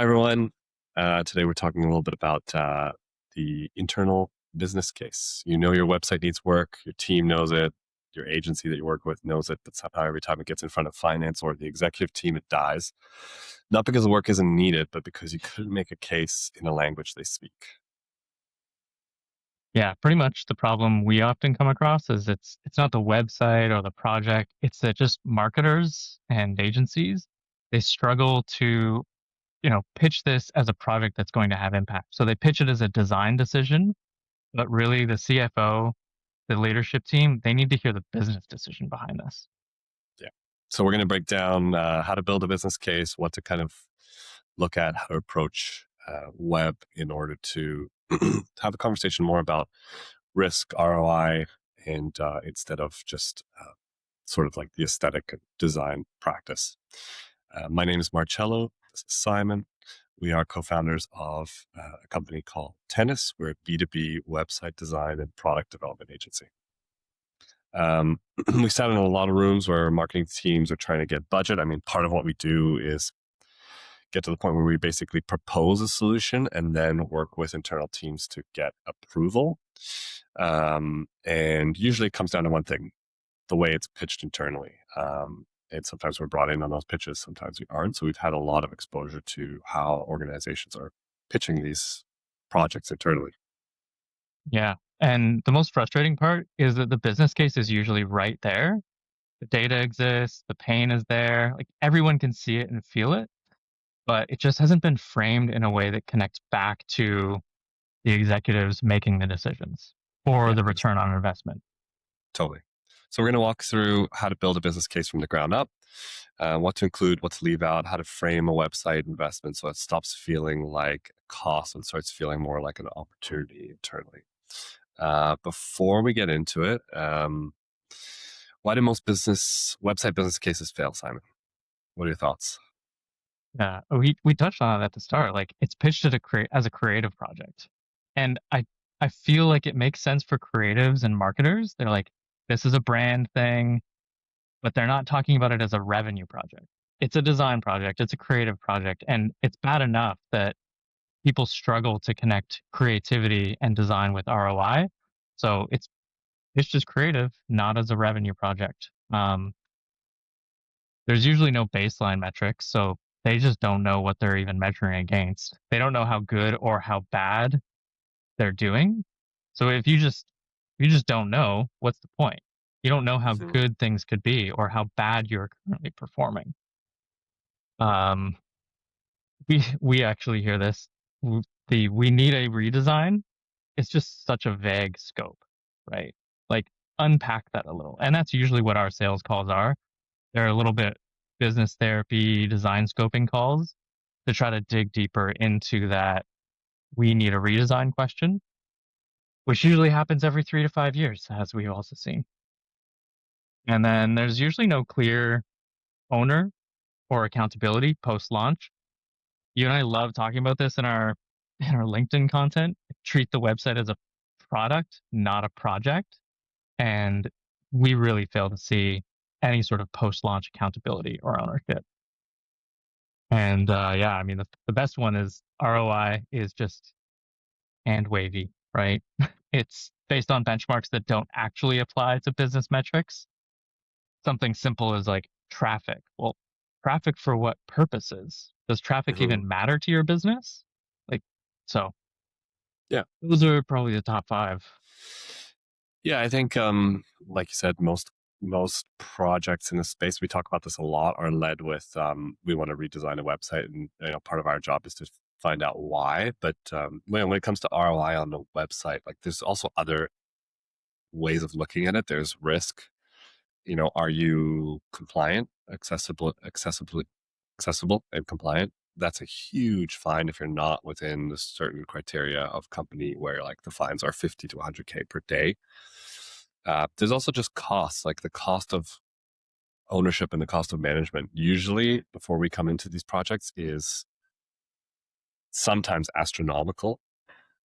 Hi, everyone. Today we're talking a little bit about the internal business case. You know your website needs work, your team knows it, your agency that you work with knows it, but somehow every time it gets in front of finance or the executive team, it dies. Not because the work isn't needed, but because you couldn't make a case in a language they speak. Yeah, pretty much the problem we often come across is it's not the website or the project, it's that just marketers and agencies, they struggle to, pitch this as a project that's going to have impact. So they pitch it as a design decision, but really the CFO, the leadership team, they need to hear the business decision behind this. Yeah. So we're going to break down how to build a business case, what to kind of look at, how to approach web in order to have a conversation more about risk, ROI, and instead of just sort of like the aesthetic and design practice. My name is Marcello. This is Simon. We are co-founders of a company called Tennis. We're a B2B website design and product development agency. We sat in a lot of rooms where marketing teams are trying to get budget. I mean, part of what we do is get to the point where we basically propose a solution and then work with internal teams to get approval. And usually it comes down to one thing, the way it's pitched internally. And sometimes we're brought in on those pitches, sometimes we aren't. So we've had a lot of exposure to how organizations are pitching these projects internally. Yeah. And the most frustrating part is that the business case is usually right there. The data exists, the pain is there, like everyone can see it and feel it, but it just hasn't been framed in a way that connects back to the executives making the decisions or Yeah, the return on investment. totally. So we're going to walk through how to build a business case from the ground up, what to include, what to leave out, how to frame a website investment so it stops feeling like a cost and starts feeling more like an opportunity internally. Before we get into it, why do most website business cases fail, Simon? What are your thoughts? Yeah, we touched on it at the start. Like it's pitched at as a creative project, and I feel like it makes sense for creatives and marketers. They're like, this is a brand thing, but they're not talking about it as a revenue project. It's a design project. It's a creative project, and it's bad enough that people struggle to connect creativity and design with ROI. So it's just creative, not as a revenue project. There's usually no baseline metrics, so they just don't know what they're even measuring against. They don't know how good or how bad they're doing. So if you just don't know, what's the point? You don't know how Mhm. good things could be or how bad you're currently performing. Um, we actually hear this. The we need a redesign. It's just such a vague scope, right? Like unpack that a little, and that's usually what our sales calls are. They're a little bit business therapy, design scoping calls to try to dig deeper into that we need a redesign question, which usually happens every 3 to 5 years, as we've also seen. And then there's usually no clear owner or accountability post launch. You and I love talking about this in our LinkedIn content. Treat the website as a product, not a project. And we really fail to see any sort of post launch accountability or ownership. And yeah, I mean, the best one is ROI is just hand wavy, right? It's based on benchmarks that don't actually apply to business metrics. Something simple as like traffic. Well, traffic for what purposes? Does traffic Mhm. even matter to your business? Like, so Yeah. those are probably the top five. Yeah, I think, like you said, most projects in this space, we talk about this a lot, are led with we want to redesign a website, and part of our job is to find out why. But when it comes to ROI on the website, like there's also other ways of looking at it. There's risk. Are you compliant, accessible, and compliant? That's a huge fine if you're not within the certain criteria of company where like the fines are 50 to 100K per day. There's also just costs, like the cost of ownership and the cost of management. Usually, before we come into these projects, is sometimes astronomical,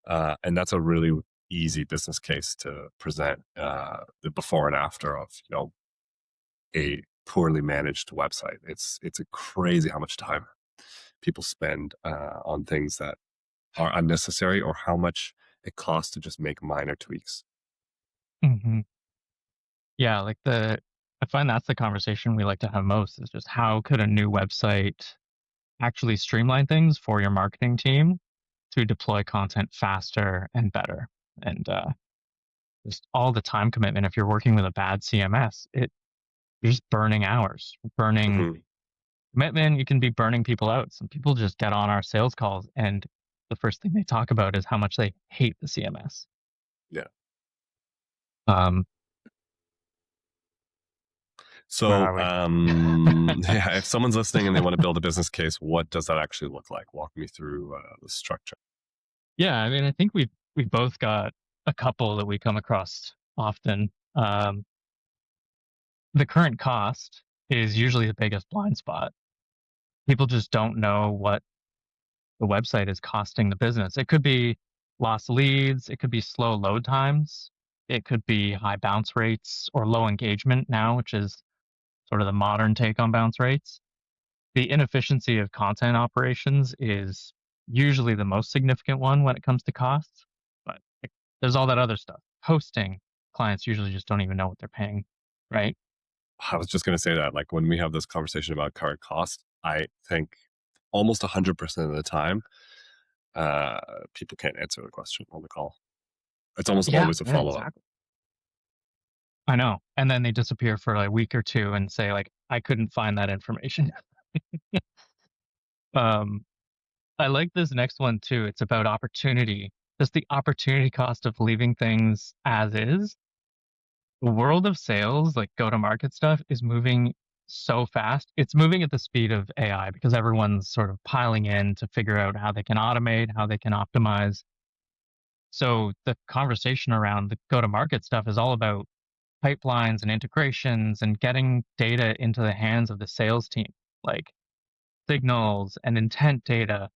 and that's a really easy business case to present the before and after of a poorly managed website. It's a crazy how much time people spend on things that are unnecessary, or how much it costs to just make minor tweaks. Hmm. Yeah, like I find that's the conversation we like to have most is just how could a new website actually streamline things for your marketing team to deploy content faster and better. And just all the time commitment. If you're working with a bad CMS, you're just burning hours, burning Hmm. commitment. You can be burning people out. Some people just get on our sales calls and the first thing they talk about is how much they hate the CMS. Yeah. Um, where So, are we? yeah, if someone's listening and they want to build a business case, what does that actually look like? Walk me through the structure. Yeah, I mean, I think we've both got a couple that we come across often. The current cost is usually the biggest blind spot. People just don't know what the website is costing the business. It could be lost leads, it could be slow load times, it could be high bounce rates or low engagement now, which is sort of the modern take on bounce rates. The inefficiency of content operations is usually the most significant one when it comes to costs, but there's all that other stuff. Hosting, clients usually just don't even know what they're paying, right? I was just going to say that, like, when we have this conversation about current cost, I think almost 100% of the time, uh, people can't answer the question on the call. It's almost Yeah, always a yeah, follow up. exactly. I know. And then they disappear for like a week or two and say like, I couldn't find that information. um, I like this next one too. It's about opportunity. Just the opportunity cost of leaving things as is. The world of sales, like go to market stuff, is moving so fast. It's moving at the speed of AI because everyone's sort of piling in to figure out how they can automate, how they can optimize. So the conversation around the go to market stuff is all about pipelines and integrations and getting data into the hands of the sales team, like signals and intent data.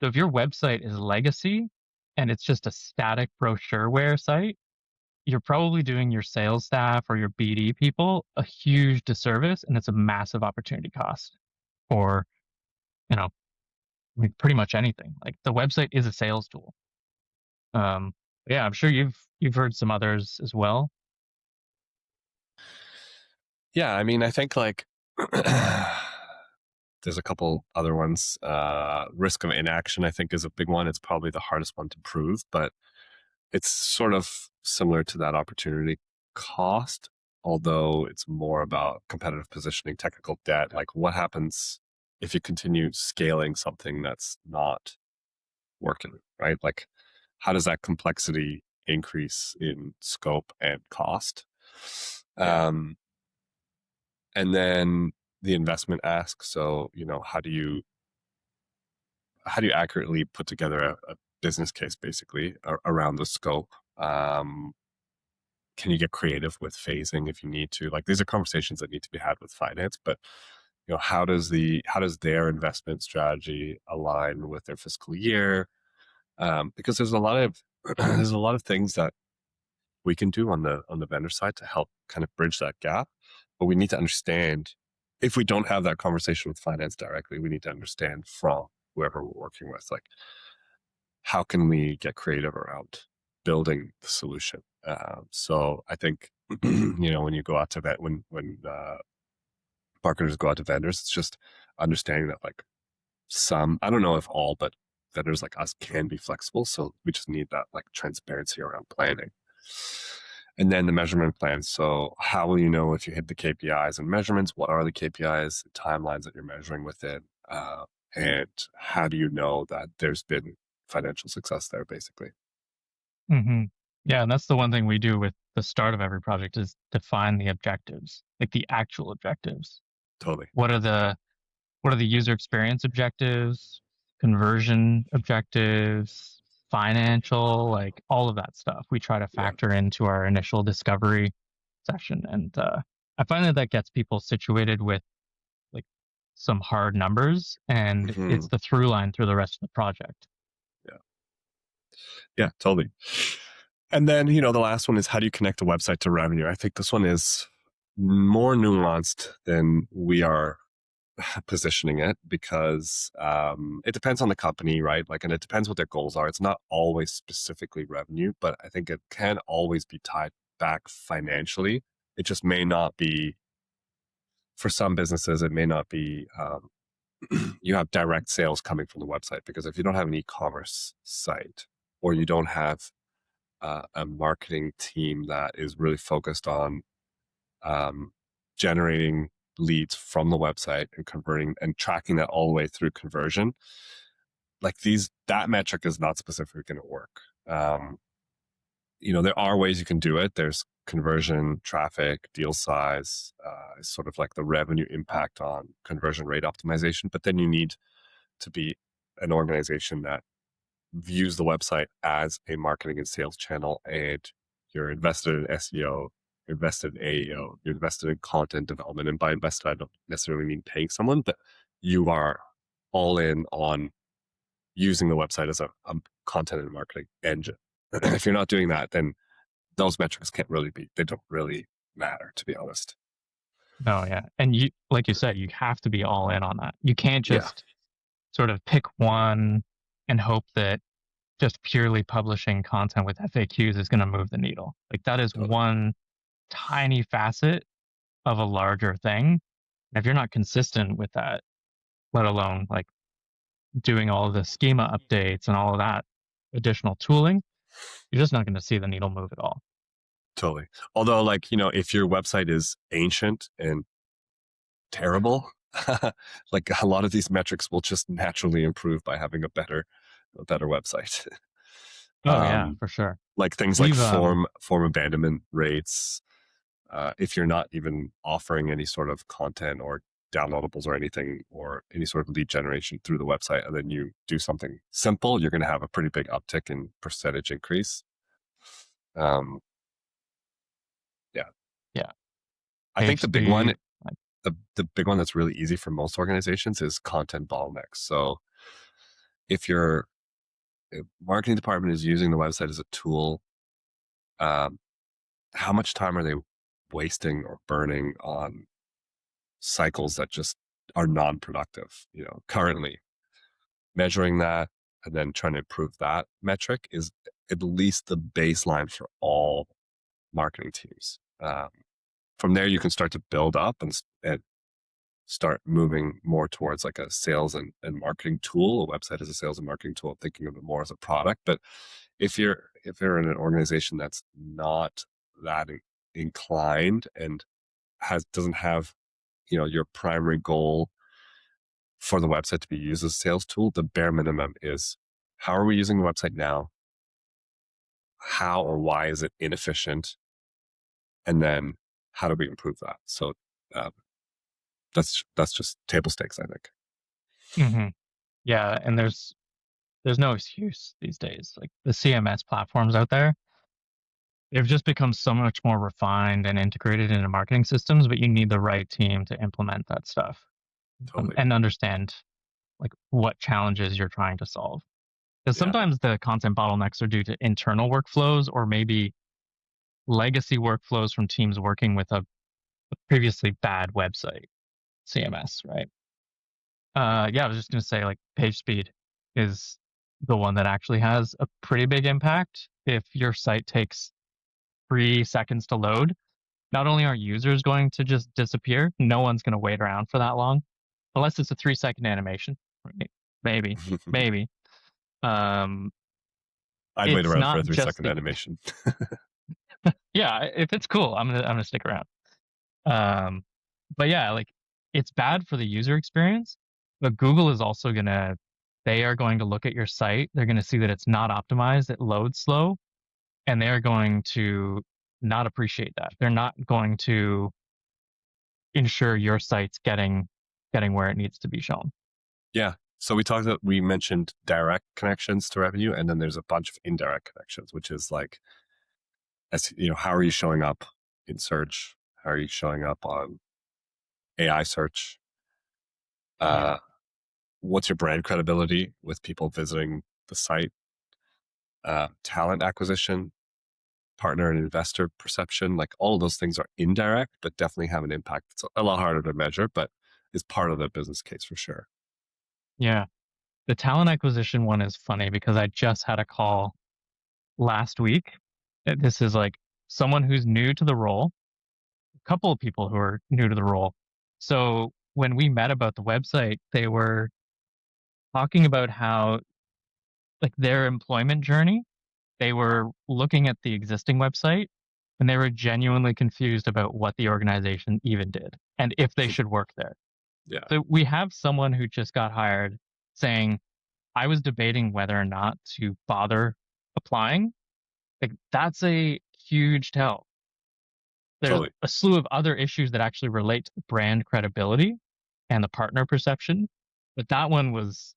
So if your website is legacy and it's just a static brochureware site, you're probably doing your sales staff or your BD people a huge disservice, and it's a massive opportunity cost for, you know, I mean, pretty much anything. Like the website is a sales tool. Um, yeah, I'm sure you've heard some others as well. Yeah, I mean, I think like there's a couple other ones. Risk of inaction, I think, is a big one. It's probably the hardest one to prove, but it's sort of similar to that opportunity cost, although it's more about competitive positioning, technical debt. Like, what happens if you continue scaling something that's not working, right? Like, how does that complexity increase in scope and cost? Yeah. And then the investment ask. So, how do you accurately put together a business case, basically, around the scope? Can you get creative with phasing if you need to? Like, these are conversations that need to be had with finance, but how does their investment strategy align with their fiscal year? Because there's a lot of there's a lot of things that we can do on the vendor side to help kind of bridge that gap, but we need to understand, if we don't have that conversation with finance directly, we need to understand from whoever we're working with, like, how can we get creative around building the solution. So I think when you go out to when marketers go out to vendors, it's just understanding that, like, some, I don't know if all, but vendors like us can be flexible. So we just need that, like, transparency around planning. And then the measurement plan. So how will you know if you hit the KPIs and measurements? What are the KPIs, the timelines that you're measuring within? And how do you know that there's been financial success there, basically? Hmm. Yeah, and that's the one thing we do with the start of every project is define the objectives, like the actual objectives. Totally. What are the user experience objectives, conversion objectives, financial, like all of that stuff. We try to Yeah. factor into our initial discovery session, and I find that that gets people situated with like some hard numbers, and Hmm. it's the through line through the rest of the project. Yeah. Yeah, totally. And then, the last one is, how do you connect a website to revenue? I think this one is more nuanced than we are positioning it because it depends on the company, right? Like, and it depends what their goals are. It's not always specifically revenue, but I think it can always be tied back financially. It just may not be, for some businesses, it may not be, you have direct sales coming from the website, because if you don't have an e-commerce site, or you don't have a marketing team that is really focused on generating leads from the website and converting and tracking that all the way through conversion, like that metric is not specifically going to work. There are ways you can do it. There's conversion, traffic, deal size, sort of like the revenue impact on conversion rate optimization. But then you need to be an organization that views the website as a marketing and sales channel, and you're invested in SEO, you're invested in AEO, you're invested in content development. And by invested, I don't necessarily mean paying someone, but you are all in on using the website as a content and marketing engine. If you're not doing that, then those metrics they don't really matter, to be honest. No, yeah. And you, like you said, you have to be all in on that. You can't Yeah, just sort of pick one and hope that just purely publishing content with FAQs is going to move the needle. Like that is totally. one tiny facet of a larger thing. And if you're not consistent with that, let alone like doing all of the schema updates and all of that additional tooling, you're just not going to see the needle move at all. Totally. Although, like, if your website is ancient and terrible, like a lot of these metrics will just naturally improve by having a better website. Oh yeah, for sure. Like things like We've form abandonment rates. If you're not even offering any sort of content or downloadables or anything, or any sort of lead generation through the website, and then you do something simple, you're going to have a pretty big uptick in percentage increase. Um, yeah. yeah, I think page the big one, speed. Like, the big one that's really easy for most organizations is content bottlenecks. So if your marketing department is using the website as a tool, um, how much time are they wasting or burning on cycles that just are non-productive? Currently measuring that and then trying to improve that metric is at least the baseline for all marketing teams. From there, you can start to build up and start moving more towards like a sales and marketing tool. A website is a sales and marketing tool, thinking of it more as a product. But if you're in an organization that's not that inclined and doesn't have your primary goal for the website to be used as a sales tool, the bare minimum is, how are we using the website now? How or why is it inefficient? And then how do we improve that? So that's just table stakes, I think. mhm. Yeah, and there's no excuse these days. Like the CMS platforms out there, they've just become so much more refined and integrated into marketing systems, but you need the right team to implement that stuff, Totally. and understand like what challenges you're trying to solve. Because Yeah. sometimes the content bottlenecks are due to internal workflows or maybe legacy workflows from teams working with a previously bad website CMS, right? Yeah, I was just going to say like page speed is the one that actually has a pretty big impact. If your site takes 3 seconds to load, not only are users going to just disappear, no one's going to wait around for that long, unless it's a 3 second animation. Right? Maybe, maybe. Um, I'd wait it's around for a not just 3-second the animation. yeah. If it's cool, I'm gonna stick around. Um, but yeah, like it's bad for the user experience, but Google is also gonna they are going to look at your site. They're going to see that it's not optimized, it loads slow, and they're going to not appreciate that. They're not going to ensure your site's getting where it needs to be shown. Yeah. So we mentioned direct connections to revenue, and then there's a bunch of indirect connections, which is like, how are you showing up in search? How are you showing up on AI search? Uh, what's your brand credibility with people visiting the site? Talent acquisition, partner and investor perception, like all of those things are indirect, but definitely have an impact. It's a lot harder to measure, but is part of the business case for sure. Yeah. The talent acquisition one is funny because I just had a call last week. This is like someone who's new to the role, a couple of people who are new to the role. So when we met about the website, they were talking about how, like, their employment journey, they were looking at the existing website and they were genuinely confused about what the organization even did and if they should work there. Yeah, So we have someone who just got hired saying, I was debating whether or not to bother applying. Like, that's a huge tell. There's totally. a slew of other issues that actually relate to the brand credibility and the partner perception, but that one was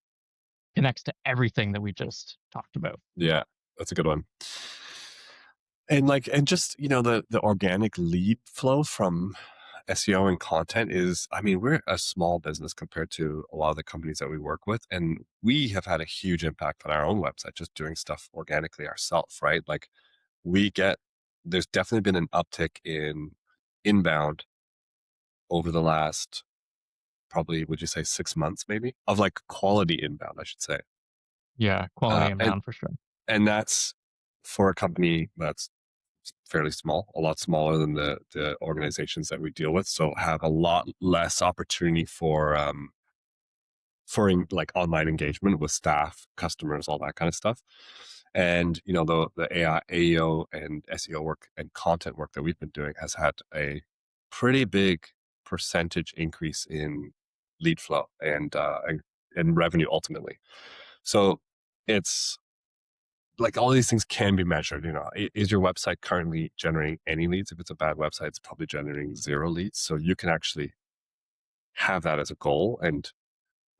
connects to everything that we just talked about. Yeah, that's a good one. And like, and just, the organic lead flow from SEO and content is, I mean, we're a small business compared to a lot of the companies that we work with. And we have had a huge impact on our own website, just doing stuff organically ourselves, right? Like there's definitely been an uptick in inbound over the last, probably, would you say 6 months, maybe, of like quality inbound, I should say. Yeah, Uh, quality and, inbound for sure. and that's for a company that's fairly small, a lot smaller than the organizations that we deal with. So have a lot less opportunity for like online engagement with staff, customers, all that kind of stuff. And the AI, AEO, and SEO work and content work that we've been doing has had a pretty big percentage increase in lead flow and revenue ultimately. So it's like all these things can be measured. Is your website currently generating any leads? If it's a bad website, it's probably generating 0 leads. So you can actually have that as a goal, and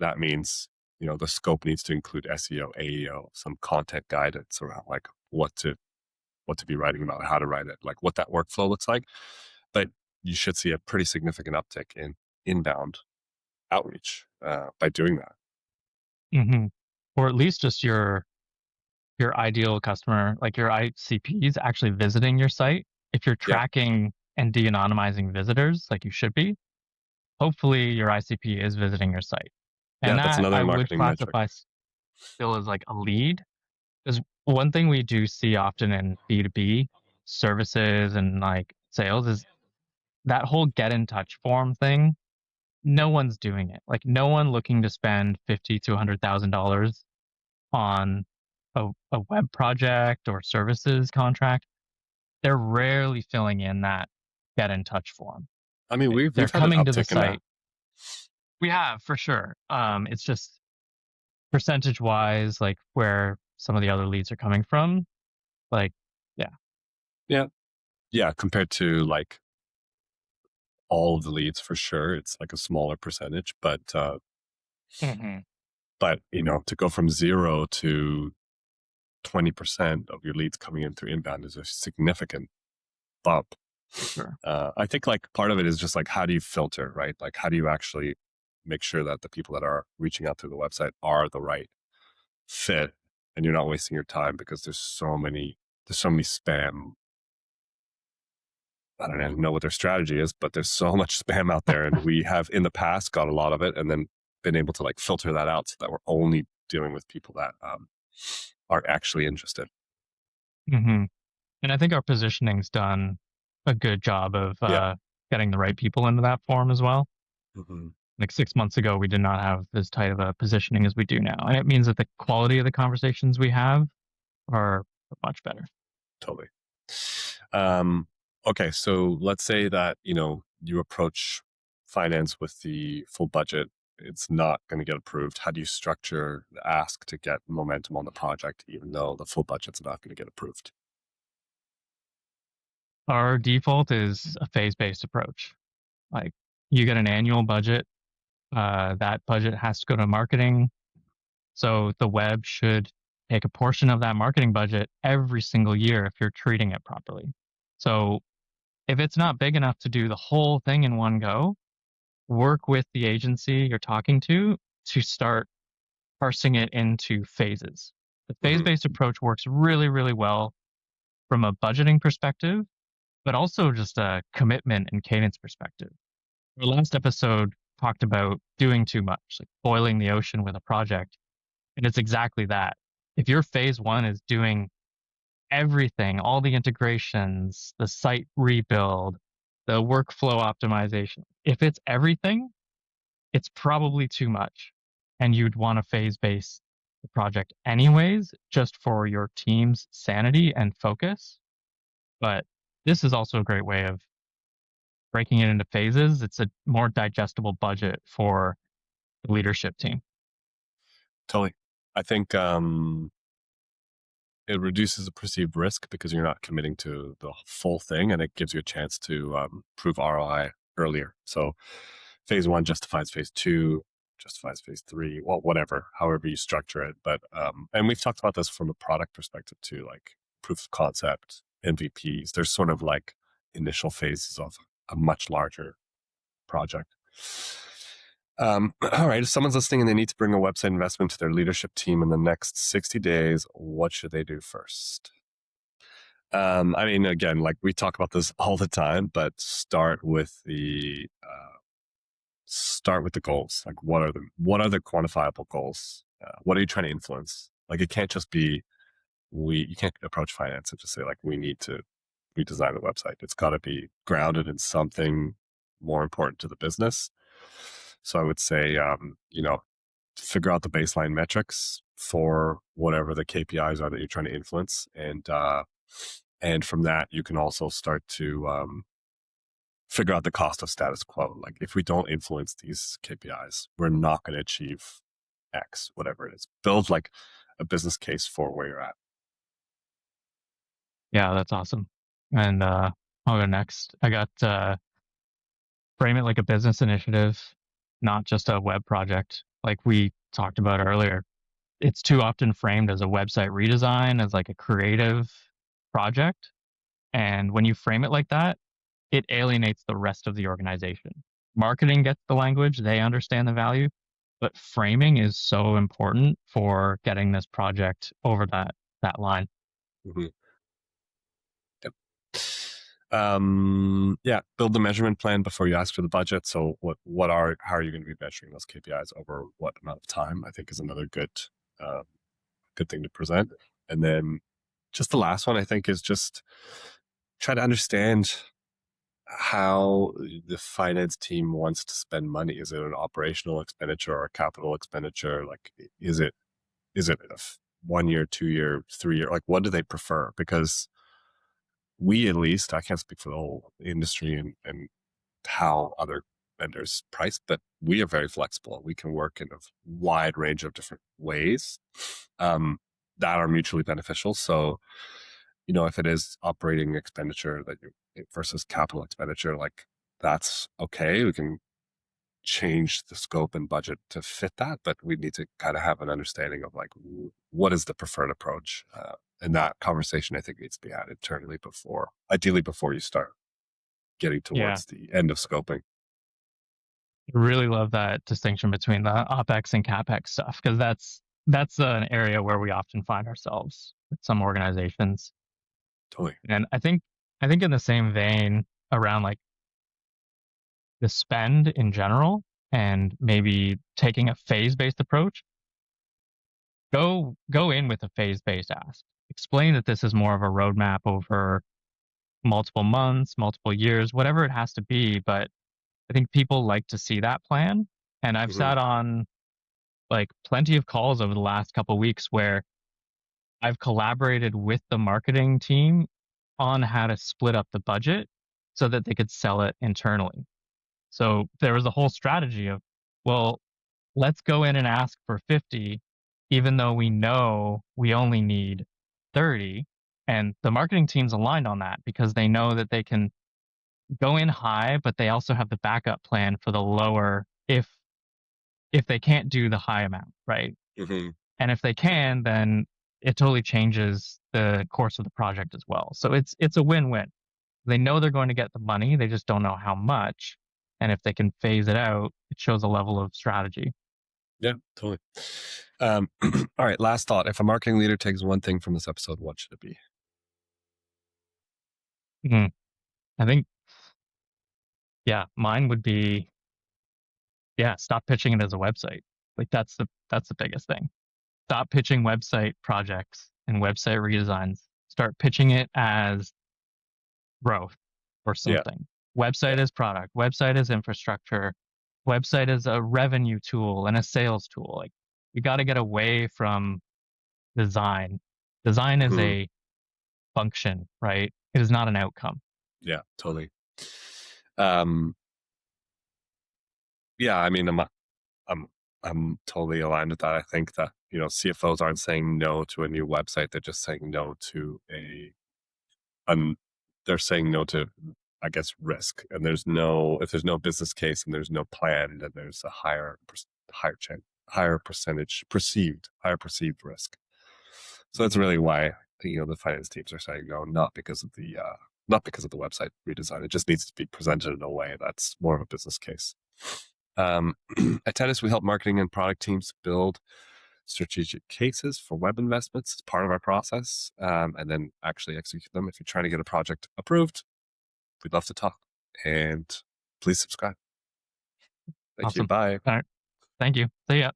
that means the scope needs to include SEO, AEO, some content guidance around like what to be writing about, how to write it, like what that workflow looks like. But you should see a pretty significant uptick in inbound outreach by doing that. Hmm. Or at least just your ideal customer, like your ICPs actually visiting your site. If you're Yeah, tracking and de-anonymizing visitors like you should be, hopefully your ICP is visiting your site. yeah, And that's that I another would marketing metric. classify still as like a lead. Because one thing we do see often in B2B services and like sales is that whole get in touch form thing. No one's doing it. Like, no one looking to spend 50 to $100,000 on a web project or services contract. They're rarely filling in that get in touch form. I mean, They're we've had an coming to the uptick in that. site. We have for sure. It's just percentage wise, like where some of the other leads are coming from. Like, yeah. Yeah, yeah, compared to like all of the leads for sure, it's like a smaller percentage, Hmm. but to go from 0 to 20% of your leads coming in through inbound is a significant bump. Sure. I think like part of it is just like, how do you filter, right? Like, how do you actually make sure that the people that are reaching out through the website are the right fit, and you're not wasting your time because there's so many spam. I don't even know what their strategy is, but there's so much spam out there, and we have in the past got a lot of it, and then been able to like filter that out so that we're only dealing with people that are actually interested. Hmm. And I think our positioning's done a good job of Yeah. getting the right people into that form as well. Hmm. Like 6 months ago, we did not have as tight of a positioning as we do now. And it means that the quality of the conversations we have are much better. Totally. Um, okay, so let's say that you approach finance with the full budget. It's not going to get approved. How do you structure the ask to get momentum on the project, even though the full budget's not going to get approved? Our default is a phase based approach. Like, you get an annual budget, that budget has to go to marketing. So the web should take a portion of that marketing budget every single year if you're treating it properly. So if it's not big enough to do the whole thing in one go, work with the agency you're talking to start parsing it into phases. The phase Hmm. based approach works really, really well from a budgeting perspective, but also just a commitment and cadence perspective. Our last episode talked about doing too much, like boiling the ocean with a project. And it's exactly that. If your phase one is doing everything, all the integrations, the site rebuild, the workflow optimization, if it's everything, it's probably too much. And you'd want to phase base the project anyways, just for your team's sanity and focus. But this is also a great way of breaking it into phases. It's a more digestible budget for the leadership team. Totally. I think it reduces the perceived risk because you're not committing to the full thing, and it gives you a chance to prove ROI earlier. So phase one justifies phase two, justifies phase three, well, whatever, however you structure it. But and we've talked about this from a product perspective too, like proof of concept, MVPs. There's sort of like initial phases of a much larger project. All right, if someone's listening and they need to bring a website investment to their leadership team in the next 60 days, what should they do first? I mean, again, like we talk about this all the time, but start with the goals. Like, what are the quantifiable goals? What are you trying to influence? Like, it can't just be you can't approach finance and just say like we need to redesign the website. It's got to be grounded in something more important to the business. So I would say, figure out the baseline metrics for whatever the KPIs are that you're trying to influence, and from that you can also start to figure out the cost of status quo. Like, if we don't influence these KPIs, we're not going to achieve X, whatever it is. Build like a business case for where you're at. Yeah, that's awesome. And I'll go next. I got frame it like a business initiative, not just a web project. Like we talked about earlier, it's too often framed as a website redesign, as like a creative project. And when you frame it like that, it alienates the rest of the organization. Marketing gets the language, they understand the value, but framing is so important for getting this project over that line. Mm-hmm. Yep. Yeah, build the measurement plan before you ask for the budget. So how are you going to be measuring those KPIs over what amount of time? I think is another good thing to present. And then just the last one, I think, is just try to understand how the finance team wants to spend money. Is it an operational expenditure or a capital expenditure? Like, is it a 1 year, 2 year, 3 year? Like, what do they prefer? Because we, at least, I can't speak for the whole industry and how other vendors price, but we are very flexible. We can work in a wide range of different ways that are mutually beneficial. So, if it is operating expenditure versus capital expenditure, like, that's okay. We can change the scope and budget to fit that, but we need to kind of have an understanding of like what is the preferred approach. And that conversation, I think, needs to be had internally ideally before you start getting Yeah. towards the end of scoping. I really love that distinction between the OPEX and CAPEX stuff, because that's an area where we often find ourselves with some organizations. Totally. And I think in the same vein, around like the spend in general and maybe taking a phase-based approach, go in with a phase-based ask. Explain that this is more of a roadmap over multiple months, multiple years, whatever it has to be. But I think people like to see that plan. And I've Mm-hmm. sat on like plenty of calls over the last couple of weeks where I've collaborated with the marketing team on how to split up the budget so that they could sell it internally. So there was a whole strategy of, well, let's go in and ask for 50, even though we know we only need 30. And the marketing team's aligned on that because they know that they can go in high, but they also have the backup plan for the lower if they can't do the high amount, right? Mm-hmm. And if they can, then it totally changes the course of the project as well. So it's a win-win. They know they're going to get the money, they just don't know how much. And if they can phase it out, it shows a level of strategy. Yeah, totally. All right, last thought. If a marketing leader takes one thing from this episode, what should it be? Mhm. I think, yeah, mine would be Yeah, stop pitching it as a website. Like that's the biggest thing. Stop pitching website projects and website redesigns. Start pitching it as growth or Yeah. something. Website Yeah. is product, website is infrastructure, website is a revenue tool and a sales tool. Like you got to get away from design. Design is Mhm. a function, right? It is not an outcome. Yeah, totally. Um, yeah, I mean, I'm I'm totally aligned with that. I think that, CFOs aren't saying no to a new website. They're just saying no to un, they're saying no to, I guess, risk. And if there's no business case and there's no plan, then there's a higher chance, higher perceived risk. So that's really why, the finance teams are saying no, not because of the website redesign. It just needs to be presented in a way that's more of a business case. At Tennis, we help marketing and product teams build strategic cases for web investments as part of our process, and then actually execute them. If you're trying to get a project approved, we'd love to talk. And please subscribe. Thank you. Awesome. Bye. All right. Thank you. See ya.